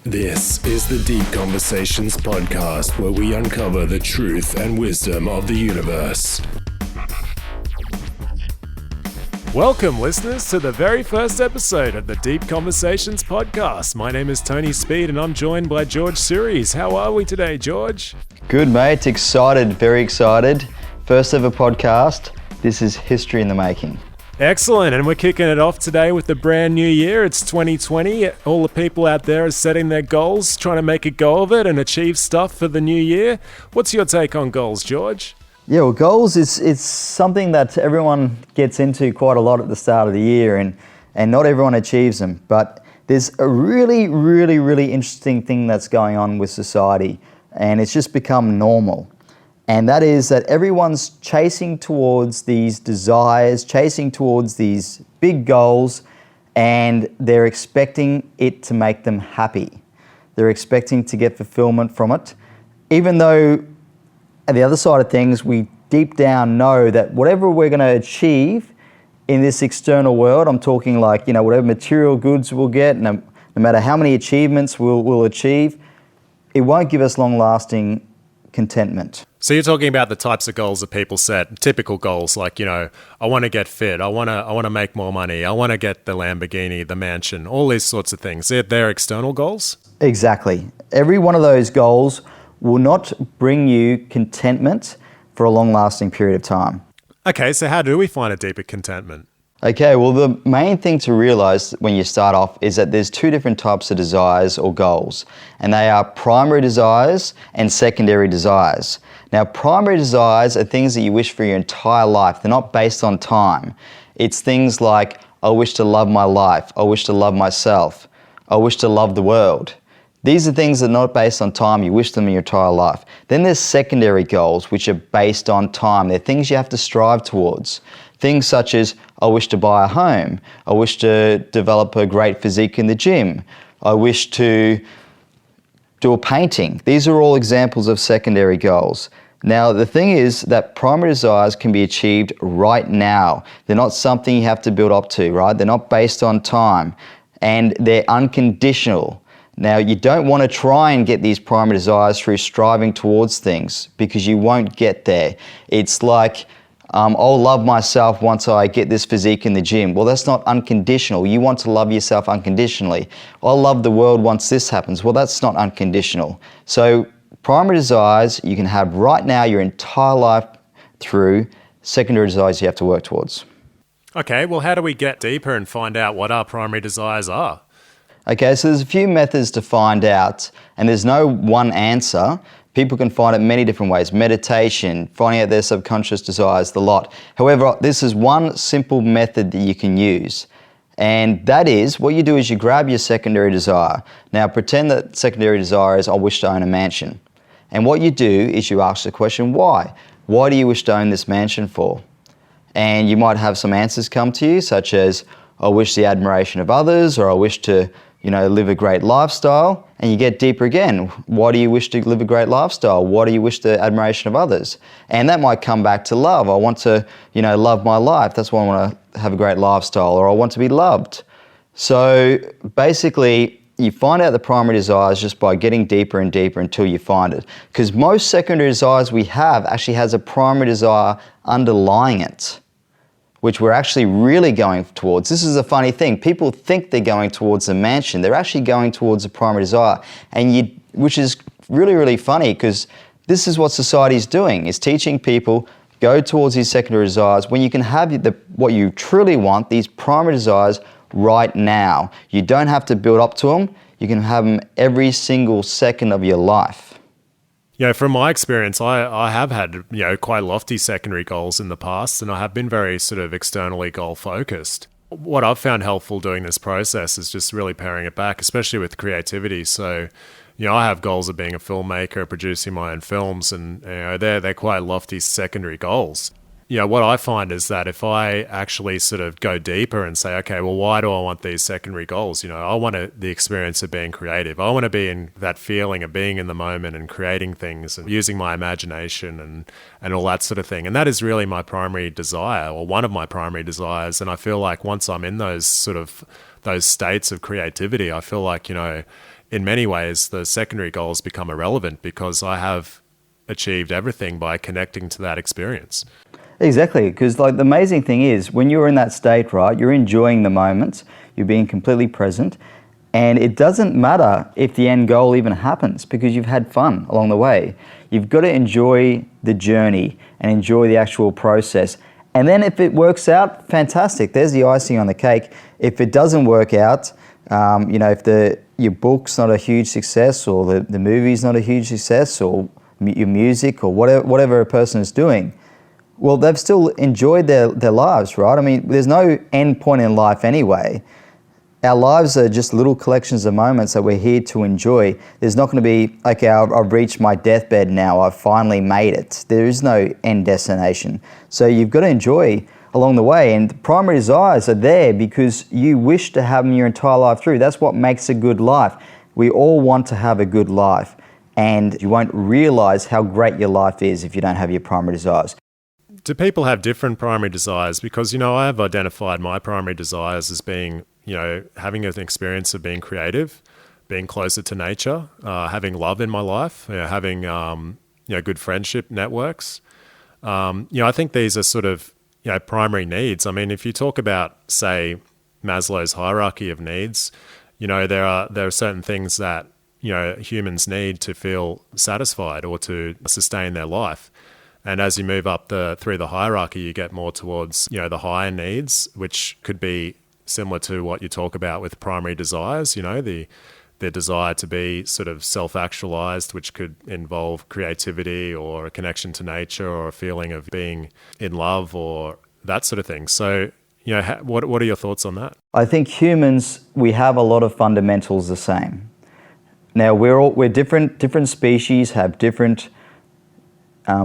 This is the Deep Conversations podcast, where we uncover the truth and wisdom of the universe. Welcome, listeners, to the very first episode of the Deep Conversations podcast. My name is Tony Speed, and I'm joined by George Suries. How are we today, George? Good, mate. Excited, very excited. First ever podcast. This is history in the making. Excellent, and we're kicking it off today with the brand new year. It's 2020. All the people out there are setting their goals, trying to make a go of it and achieve stuff for the new year. What's your take on goals, George? Yeah, well, goals is something that everyone gets into quite a lot at the start of the year, and not everyone achieves them. But there's a really interesting thing that's going on with society, and it's just become normal. And that is that everyone's chasing towards these desires, chasing towards these big goals, and they're expecting it to make them happy. They're expecting to get fulfillment from it, even though at the other side of things, we deep down know that whatever we're going to achieve in this external world, I'm talking like, whatever material goods we'll get, no matter how many achievements we'll achieve, it won't give us long-lasting contentment. So you're talking about the types of goals that people set, typical goals like, I want to get fit, I want to make more money, I want to get the Lamborghini, the mansion, all these sorts of things. They're external goals? Exactly. Every one of those goals will not bring you contentment for a long-lasting period of time. Okay, so how do we find a deeper contentment? Okay, well, the main thing to realize when you start off is that there's two different types of desires or goals, and they are primary desires and secondary desires. Now, primary desires are things that you wish for your entire life. They're not based on time. It's things like, I wish to love my life, I wish to love myself, I wish to love the world. These are things that are not based on time. You wish them in your entire life. Then there's secondary goals, which are based on time. They're things you have to strive towards. Things such as, I wish to buy a home. I wish to develop a great physique in the gym. I wish to do a painting. These are all examples of secondary goals. Now, the thing is that primary desires can be achieved right now. They're not something you have to build up to, right? They're not based on time, and they're unconditional. Now, you don't want to try and get these primary desires through striving towards things, because you won't get there. It's like, I'll love myself once I get this physique in the gym. Well, that's not unconditional. You want to love yourself unconditionally. I'll love the world once this happens. Well, that's not unconditional. So primary desires you can have right now your entire life through. Secondary desires you have to work towards. Okay, well, how do we get deeper and find out what our primary desires are? Okay, so there's a few methods to find out, and there's no one answer. People can find it many different ways. Meditation, finding out their subconscious desires, the lot. However, this is one simple method that you can use. And that is, what you do is you grab your secondary desire. Now, pretend that secondary desire is, I wish to own a mansion. And what you do is you ask the question, why? Why do you wish to own this mansion for? And you might have some answers come to you, such as, I wish the admiration of others, or I wish to live a great lifestyle. And you get deeper again. Why do you wish to live a great lifestyle? Why do you wish the admiration of others? And that might come back to love. I want to, love my life. That's why I want to have a great lifestyle, or I want to be loved. So basically, you find out the primary desires just by getting deeper and deeper until you find it. Because most secondary desires we have actually has a primary desire underlying it, which we're actually really going towards. This is a funny thing. People think they're going towards a mansion. They're actually going towards a primary desire, which is really funny, because this is what society is doing. It's teaching people, go towards these secondary desires when you can have what you truly want, these primary desires, right now. You don't have to build up to them. You can have them every single second of your life. From my experience, I have had, quite lofty secondary goals in the past, and I have been very sort of externally goal focused. What I've found helpful doing this process is just really paring it back, especially with creativity. So, I have goals of being a filmmaker, producing my own films, and they're quite lofty secondary goals. What I find is that if I actually sort of go deeper and say, okay, well, why do I want these secondary goals? I want the experience of being creative. I want to be in that feeling of being in the moment and creating things and using my imagination and all that sort of thing. And that is really my primary desire, or one of my primary desires. And I feel like once I'm in those states of creativity, I feel like, in many ways, the secondary goals become irrelevant because I have achieved everything by connecting to that experience. Exactly, because like the amazing thing is when you're in that state, right, you're enjoying the moment, you're being completely present, and it doesn't matter if the end goal even happens because you've had fun along the way. You've got to enjoy the journey and enjoy the actual process. And then if it works out, fantastic. There's the icing on the cake. If it doesn't work out, if your book's not a huge success or the movie's not a huge success or your music or whatever a person is doing, well, they've still enjoyed their lives, right? I mean, there's no end point in life anyway. Our lives are just little collections of moments that we're here to enjoy. There's not going to be, okay, I've reached my deathbed now, I've finally made it. There is no end destination. So you've got to enjoy along the way, and the primary desires are there because you wish to have them your entire life through. That's what makes a good life. We all want to have a good life, and you won't realize how great your life is if you don't have your primary desires. Do people have different primary desires? Because, I have identified my primary desires as being, having an experience of being creative, being closer to nature, having love in my life, having, good friendship networks. I think these are sort of, primary needs. I mean, if you talk about, say, Maslow's hierarchy of needs, there are certain things that, humans need to feel satisfied or to sustain their life. And as you move up through the hierarchy, you get more towards, the higher needs, which could be similar to what you talk about with primary desires, the desire to be sort of self-actualized, which could involve creativity or a connection to nature or a feeling of being in love or that sort of thing. So, what are your thoughts on that? I think humans, we have a lot of fundamentals the same. Now, we're different species, have different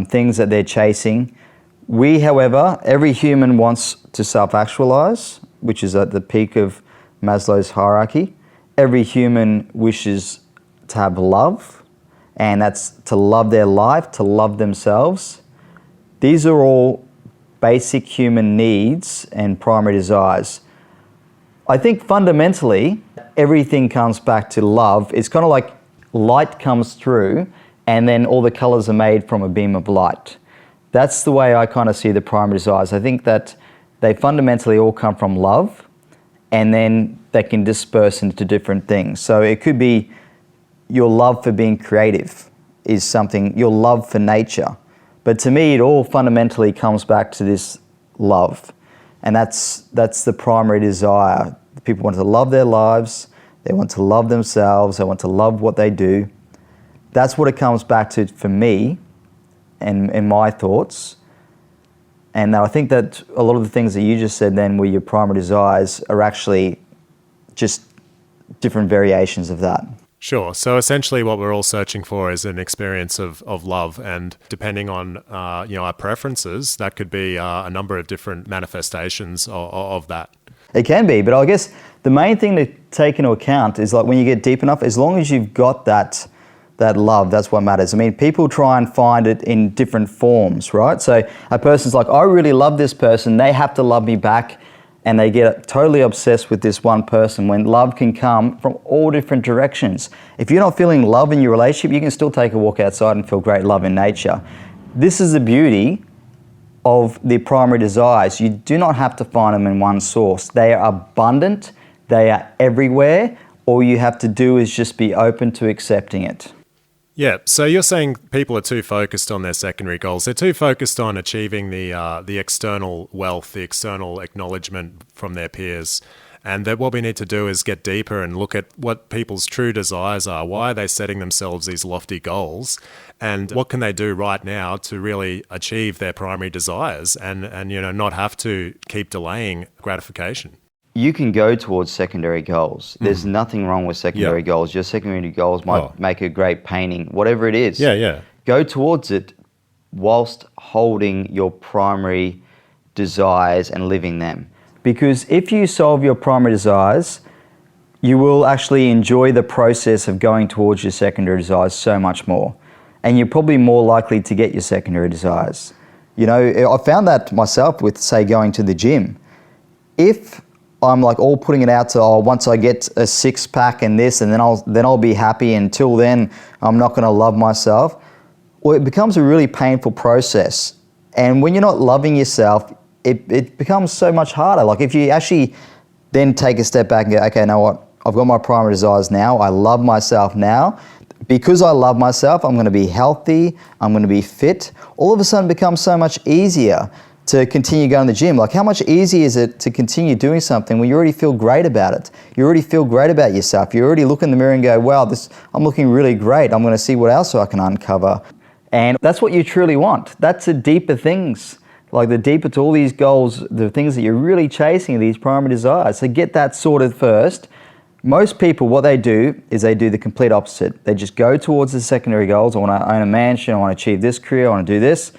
things that they're chasing. We, however, every human wants to self-actualize, which is at the peak of Maslow's hierarchy. Every human wishes to have love, and that's to love their life, to love themselves. These are all basic human needs and primary desires. I think fundamentally, everything comes back to love. It's kind of like light comes through and then all the colors are made from a beam of light. That's the way I kind of see the primary desires. I think that they fundamentally all come from love, and then they can disperse into different things. So it could be your love for being creative is something, your love for nature. But to me, it all fundamentally comes back to this love. And that's the primary desire. People want to love their lives, they want to love themselves, they want to love what they do. That's what it comes back to for me and in my thoughts. And I think that a lot of the things that you just said then were your primary desires are actually just different variations of that. Sure. So essentially what we're all searching for is an experience of love, and depending on our preferences, that could be a number of different manifestations of that. It can be, but I guess the main thing to take into account is like when you get deep enough, as long as you've got that love, that's what matters. I mean, people try and find it in different forms, right? So a person's like, I really love this person, they have to love me back, and they get totally obsessed with this one person when love can come from all different directions. If you're not feeling love in your relationship, you can still take a walk outside and feel great love in nature. This is the beauty of the primary desires. You do not have to find them in one source. They are abundant, they are everywhere. All you have to do is just be open to accepting it. Yeah, so you're saying people are too focused on their secondary goals. They're too focused on achieving the external wealth, the external acknowledgement from their peers. And that what we need to do is get deeper and look at what people's true desires are. Why are they setting themselves these lofty goals? And what can they do right now to really achieve their primary desires and not have to keep delaying gratification? You can go towards secondary goals. There's nothing wrong with secondary goals. Your secondary goals might make a great painting, whatever it is. Yeah. Go towards it whilst holding your primary desires and living them. Because if you solve your primary desires, you will actually enjoy the process of going towards your secondary desires so much more. And you're probably more likely to get your secondary desires. I found that myself with, say, going to the gym. If I'm like all putting it out to, oh, once I get a six pack and this, and then I'll be happy. Until then, I'm not going to love myself. Well, it becomes a really painful process. And when you're not loving yourself, it becomes so much harder. Like if you actually then take a step back and go, okay, now what? I've got my primary desires now. I love myself now. Because I love myself, I'm going to be healthy. I'm going to be fit. All of a sudden, it becomes so much easier to continue going to the gym. Like how much easier is it to continue doing something when you already feel great about it? You already feel great about yourself. You already look in the mirror and go, wow, I'm looking really great. I'm going to see what else I can uncover. And that's what you truly want. That's the deeper things. Like the deeper to all these goals, the things that you're really chasing, these primary desires. So get that sorted first. Most people, what they do is they do the complete opposite. They just go towards the secondary goals. I want to own a mansion. I want to achieve this career. I want to do this.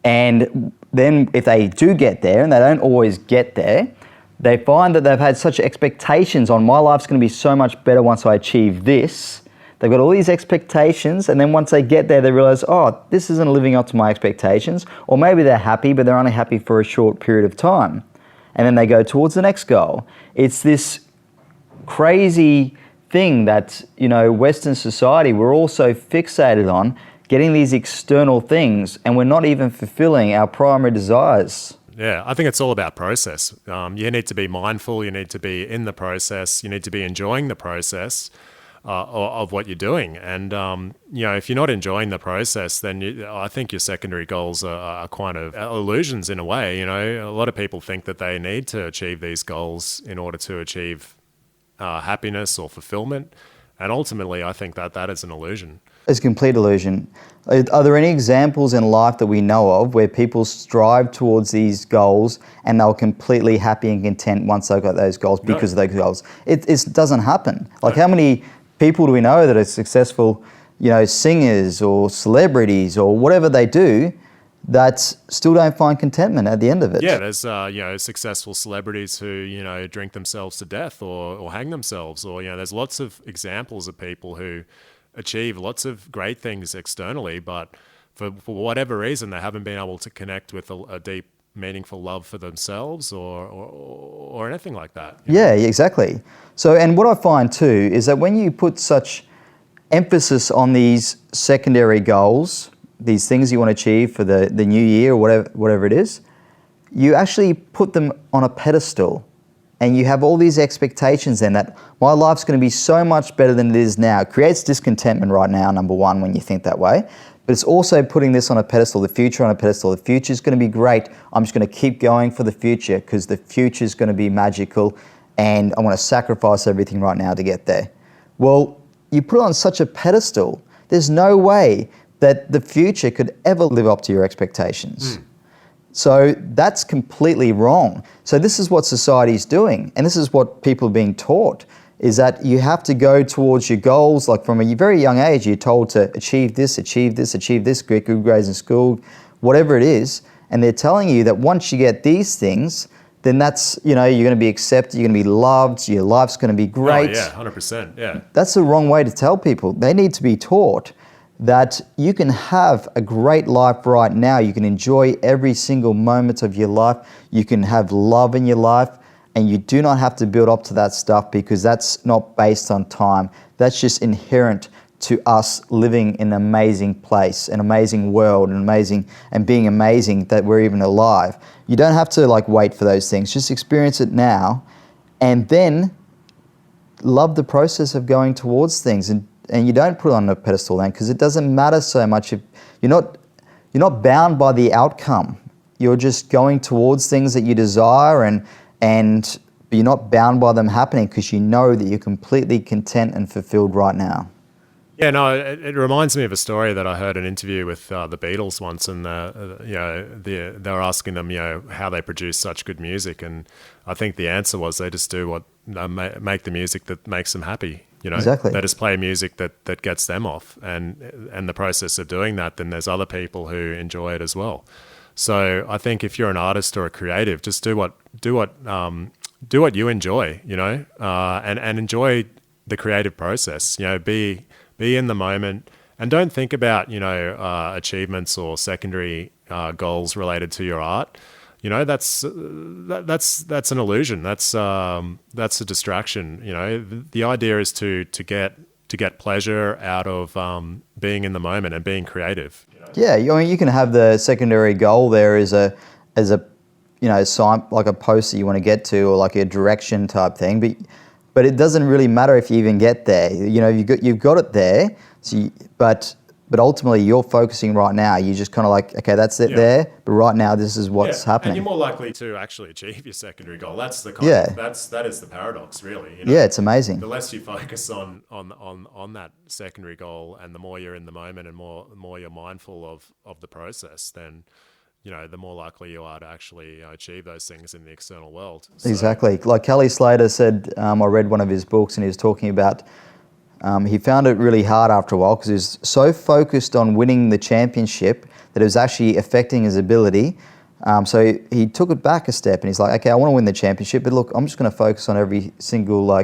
And then if they do get there, and they don't always get there, they find that they've had such expectations on my life's going to be so much better once I achieve this. They've got all these expectations, and then once they get there, they realize, oh, this isn't living up to my expectations. Or maybe they're happy, but they're only happy for a short period of time. And then they go towards the next goal. It's this crazy thing that, Western society, we're all so fixated on getting these external things, and we're not even fulfilling our primary desires. Yeah, I think it's all about process. You need to be mindful. You need to be in the process. You need to be enjoying the process of what you're doing. And, if you're not enjoying the process, then I think your secondary goals are kind of illusions in a way. A lot of people think that they need to achieve these goals in order to achieve happiness or fulfillment. And ultimately, I think that is an illusion. It's a complete illusion. Are there any examples in life that we know of where people strive towards these goals and they're completely happy and content once they've got those goals because of those goals? It doesn't happen. Like how many people do we know that are successful, singers or celebrities or whatever they do, that still don't find contentment at the end of it? Yeah, there's successful celebrities who drink themselves to death or hang themselves, or there's lots of examples of people who achieve lots of great things externally, but for whatever reason they haven't been able to connect with a deep, meaningful love for themselves or anything like that. Yeah, exactly. So, and what I find too is that when you put such emphasis on these secondary goals, these things you want to achieve for the new year or whatever it is, you actually put them on a pedestal. And you have all these expectations then that my life's going to be so much better than it is now. It creates discontentment right now, number one, when you think that way. But it's also putting this on a pedestal, the future on a pedestal. The future's going to be great. I'm just going to keep going for the future because the future's going to be magical and I want to sacrifice everything right now to get there. Well, you put it on such a pedestal, there's no way that the future could ever live up to your expectations. So that's completely wrong. So this is what society's doing, and this is what people are being taught, is that you have to go towards your goals. Like from a very young age, you're told to achieve this, get good grades in school, whatever it is. And they're telling you that once you get these things, then that's, you're going to be accepted, you're going to be loved, your life's going to be great. Oh, yeah, 100%, yeah. That's the wrong way to tell people. They need to be taught that you can have a great life right now. You can enjoy every single moment of your life. You can have love in your life, and you do not have to build up to that stuff because that's not based on time. That's just inherent to us living in an amazing place, an amazing world, and being amazing that we're even alive. You don't have to wait for those things. Just experience it now, and then love the process of going towards things. And you don't put it on a pedestal then, because it doesn't matter so much. If you're not bound by the outcome. You're just going towards things that you desire, and you're not bound by them happening because you know that you're completely content and fulfilled right now. Yeah, no, it reminds me of a story that I heard in an interview with the Beatles once, and they were asking them, how they produce such good music, and I think the answer was they just do what make the music that makes them happy. Exactly. They just play music that gets them off, and the process of doing that, then there's other people who enjoy it as well. So I think if you're an artist or a creative, just do what you enjoy, and enjoy the creative process. Be in the moment, and don't think about achievements or secondary goals related to your art. that's an illusion. That's a distraction. The idea is to get pleasure out of being in the moment and being creative. Yeah, I mean, you can have the secondary goal there as a sign, like a post that you want to get to, or like a direction type thing. But it doesn't really matter if you even get there. You've got it there. But ultimately, you're focusing right now. You're just kind of like, okay, that's it there. But right now, this is what's happening. And you're more likely to actually achieve your secondary goal. That's the that is the paradox, really. Yeah, it's amazing. The less you focus on that secondary goal, and the more you're in the moment, and more you're mindful of the process, then the more likely you are to actually achieve those things in the external world. So, exactly. Like Kelly Slater said, I read one of his books, and he was talking about. He found it really hard after a while because he was so focused on winning the championship that it was actually affecting his ability. So he took it back a step and he's like, okay, I want to win the championship, but look, I'm just going to focus on every single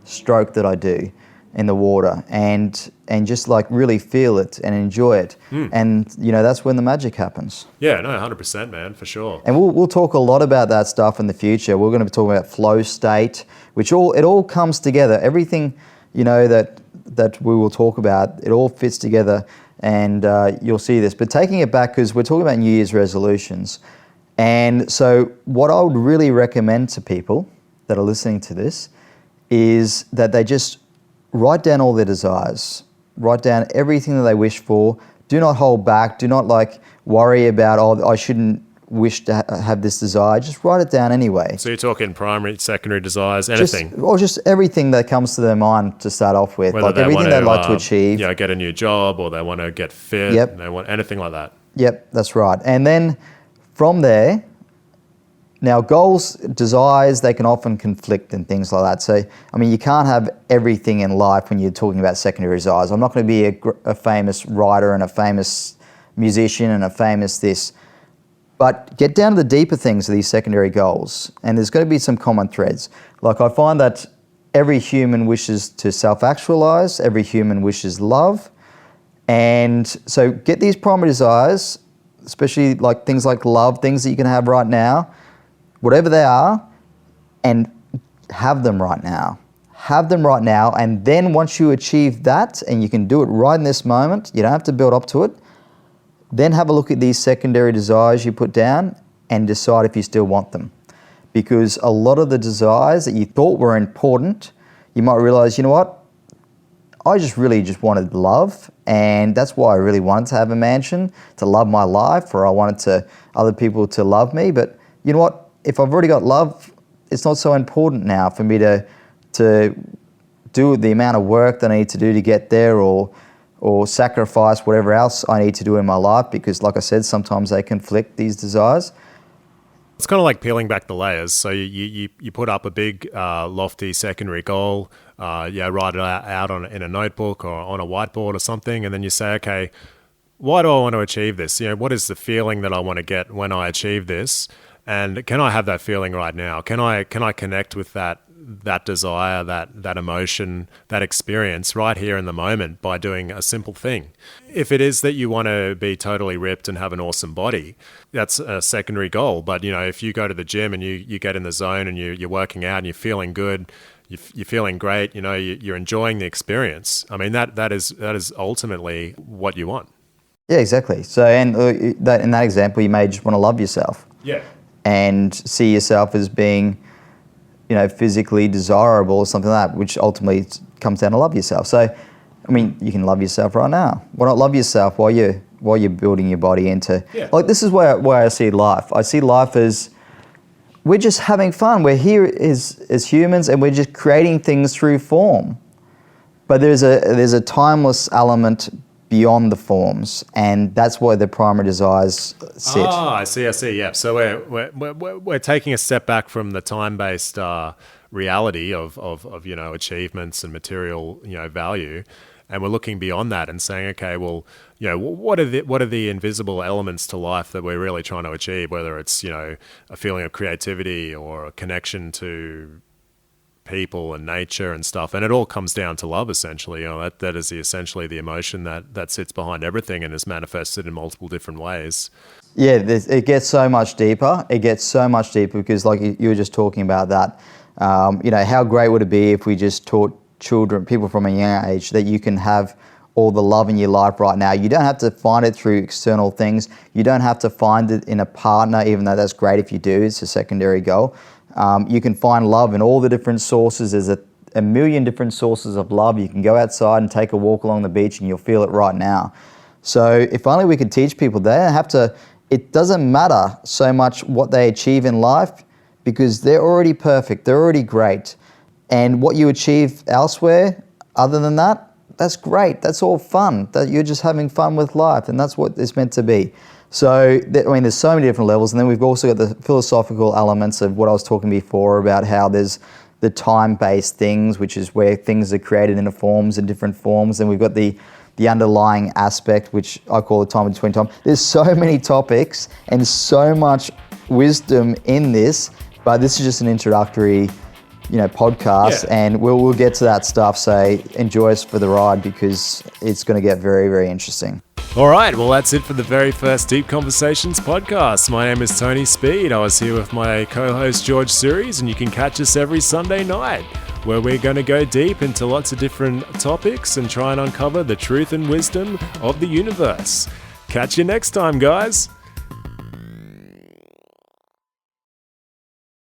stroke that I do in the water and just really feel it and enjoy it. And that's when the magic happens. Yeah, no, 100%, man, for sure. And we'll talk a lot about that stuff in the future. We're going to be talking about flow state, which it all comes together. Everything that we will talk about, it all fits together, and you'll see this. But taking it back, because we're talking about New Year's resolutions, and so what I would really recommend to people that are listening to this is that they just write down all their desires, write down everything that they wish for. Do not hold back. Do not worry about, I shouldn't wish to have this desire. Just write it down anyway. So you're talking primary, secondary desires, anything? Just everything that comes to their mind to start off with. Whether they everything they'd like to achieve. Get a new job, or they want to get fit. Yep. They want anything like that. Yep, that's right. And then from there, now goals, desires, they can often conflict and things like that. So, I mean, you can't have everything in life when you're talking about secondary desires. I'm not going to be a famous writer and a famous musician and a famous this. But get down to the deeper things of these secondary goals, and there's going to be some common threads. Like I find that every human wishes to self-actualize, every human wishes love, and so get these primary desires, especially things like love, things that you can have right now, whatever they are, and have them right now. Have them right now, and then once you achieve that, and you can do it right in this moment, you don't have to build up to it, then have a look at these secondary desires you put down and decide if you still want them. Because a lot of the desires that you thought were important, you might realize, you know what? I really wanted love, and that's why I really wanted to have a mansion, to love my life, or I wanted other people to love me. But you know what? If I've already got love, it's not so important now for me to do the amount of work that I need to do to get there, or sacrifice whatever else I need to do in my life, because like I said, sometimes they conflict, these desires. It's kind of like peeling back the layers. So you put up a big, lofty secondary goal, write it out in a notebook or on a whiteboard or something, and then you say, okay, why do I want to achieve this? What is the feeling that I want to get when I achieve this? And can I have that feeling right now? Can I connect with that desire, that emotion, that experience right here in the moment by doing a simple thing? If it is that you want to be totally ripped and have an awesome body, that's a secondary goal. But if you go to the gym and you get in the zone and you're working out and you're feeling good, you're feeling great, you're enjoying the experience. I mean, that is ultimately what you want. Yeah, exactly. So, and that in that example, you may just want to love yourself. Yeah. And see yourself as being, physically desirable or something like that, which ultimately comes down to love yourself. So, I mean, you can love yourself right now. Why not love yourself while you're building your body into... Yeah. This is where I see life. I see life as we're just having fun. We're here as humans, and we're just creating things through form. But there's a timeless element beyond the forms, and that's where the primary desires sit. I see. Yeah. So we're taking a step back from the time-based reality of achievements and material value, and we're looking beyond that and saying, okay, well, what are the invisible elements to life that we're really trying to achieve? Whether it's a feeling of creativity or a connection to people and nature and stuff, and it all comes down to love, essentially. That is essentially the emotion that sits behind everything and is manifested in multiple different ways. Yeah, it gets so much deeper. It gets so much deeper because, like you were just talking about that, how great would it be if we just taught children, people from a young age, that you can have all the love in your life right now. You don't have to find it through external things. You don't have to find it in a partner, even though that's great if you do. It's a secondary goal. You can find love in all the different sources. There's a million different sources of love. You can go outside and take a walk along the beach and you'll feel it right now. So if only we could teach people, they don't have to, it doesn't matter so much what they achieve in life because they're already perfect, they're already great. And what you achieve elsewhere, other than that, that's great, that's all fun, that you're just having fun with life, and that's what it's meant to be. So, there's so many different levels, and then we've also got the philosophical elements of what I was talking before about how there's the time-based things, which is where things are created in forms and different forms, and we've got the underlying aspect, which I call the time between time. There's so many topics and so much wisdom in this, but this is just an introductory, podcast, and we'll get to that stuff. So enjoy us for the ride because it's going to get very, very interesting. All right, well, that's it for the very first Deep Conversations podcast. My name is Tony Speed. I was here with my co-host George Suries, and you can catch us every Sunday night, where we're going to go deep into lots of different topics and try and uncover the truth and wisdom of the universe. Catch you next time, guys.